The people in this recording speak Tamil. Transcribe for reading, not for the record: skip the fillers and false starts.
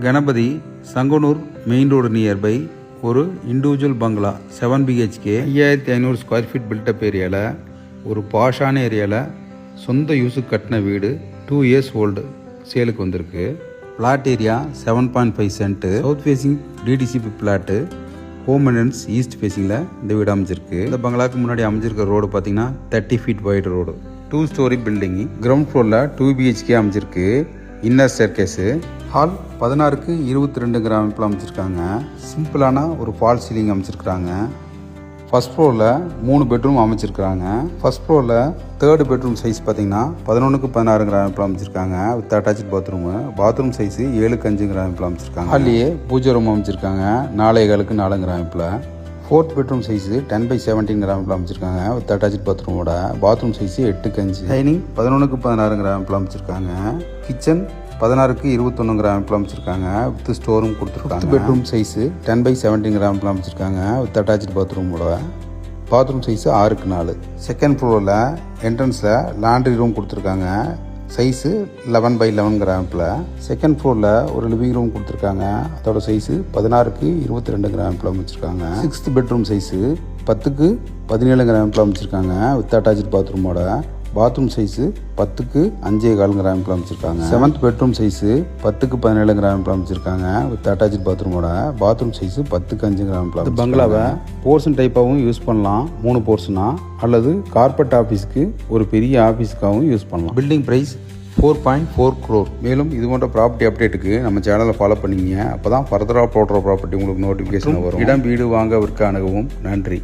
Ganapathi Sanganur main road nearby ஒரு individual bungalow 7 BHK 5500 square feet build up ஏரியாவில் ஒரு பாஷான ஏரியாவில் சொந்த யூஸுக்கு கட்டின வீடு 2 years ஓல்டு சேலுக்கு வந்திருக்கு. Plot area 7.5 cent, south facing DTCP plot, home maintenance east ஃபேஸிங்கில் இந்த வீடு அமைஞ்சிருக்கு. இந்த பங்களாவுக்கு முன்னாடி அமைஞ்சிருக்க ரோடு பார்த்தீங்கன்னா 30 feet wide road, 2 story building. Ground ஃப்ளோரில் 2 BHK அமைஞ்சிருக்கு. Inner staircase. ஹால் 16க்கு 22 அமைப்பில் அமைச்சிருக்காங்க. சிம்பிளான ஒரு ஃபால் சீலிங் அமைச்சிருக்கிறாங்க. ஃபர்ஸ்ட் ஃப்ளோரில் 3 பெட்ரூம் அமைச்சிருக்கிறாங்க. ஃபர்ஸ்ட் ஃப்ளோரில் 3rd பெட்ரூம் சைஸ் பார்த்தீங்கன்னா 11க்கு 16 அமைப்பில் அமைச்சிருக்காங்க. With attach bathroom. Bathroom size 7க்கு 5 அமைப்பில் அமைச்சிருக்காங்க. ஹாலியே பூஜை ரூம் அமைச்சிருக்காங்க 4.25க்கு 4 அமைப்பில். 4th பெட்ரூம் சைஸு 10/17 அமைப்பில் அமைச்சிருக்காங்க. வித் அட்டாச்சு பாத்ரூமோட. பாத்ரூம் சைஸு 8க்கு 5. டைனிங் 11க்கு 16 அமைப்பில் அமைச்சிருக்காங்க. கிச்சன் 16க்கு 21 அமைப்பில் அமைச்சிருக்காங்க. வித் ஸ்டோரும் கொடுத்துருக்காங்க. 5th பெட்ரூம் சைஸு 10/17 அமைப்பில் அமைச்சிருக்காங்க. வித் அட்டாச்சு பாத்ரூமோட. பாத்ரூம் சைஸு 6க்கு 4. செகண்ட் ஃப்ளோரில் என்ட்ரன்ஸில் லாண்ட்ரி ரூம் கொடுத்துருக்காங்க. சைஸு 11/11 அமைப்பில். செகண்ட் ஃப்ளோரில் ஒரு லிவிங் ரூம் கொடுத்துருக்காங்க. அதோட சைஸு 16க்கு 22 அமைப்பில் அமைச்சிருக்காங்க. 6th பெட்ரூம் சைஸு 10க்கு 17 அமைப்பில் அமைச்சிருக்காங்க. வித் அட்டாச்சு பாத்ரூமோட. பாத்ரூம் சைஸு 10க்கு 5.25 அமைப்பில் அமைச்சிருக்காங்க. 7th பெட்ரூம் சைஸு 10க்கு 17 அமைப்பில் அமைச்சிருக்காங்க. வித் அட்டாச்சு பாத்ரூமோட. பாத்ரூம் சைஸு 10க்கு 5 அமைப்பில். பங்களாவை போர்ஷன் டைப்பாகவும் யூஸ் பண்ணலாம், 3 போர்ஷனாக, அல்லது கார்பெட் ஆஃபீஸ்க்கு ஒரு பெரிய ஆஃபீஸுக்காகவும் யூஸ் பண்ணலாம். Building price 4.4 crore. மேலும் இது போன்ற ப்ராப்பர்ட்டி அப்டேட்டுக்கு நம்ம சேனலை ஃபாலோ பண்ணிங்க. அப்போ தான் ஃபர்தராக போடுற ப்ராப்பர்ட்டி உங்களுக்கு நோட்டிஃபிகேஷன் வரும். இடம் வீடு வாங்க விற்க அணுகவும். நன்றி.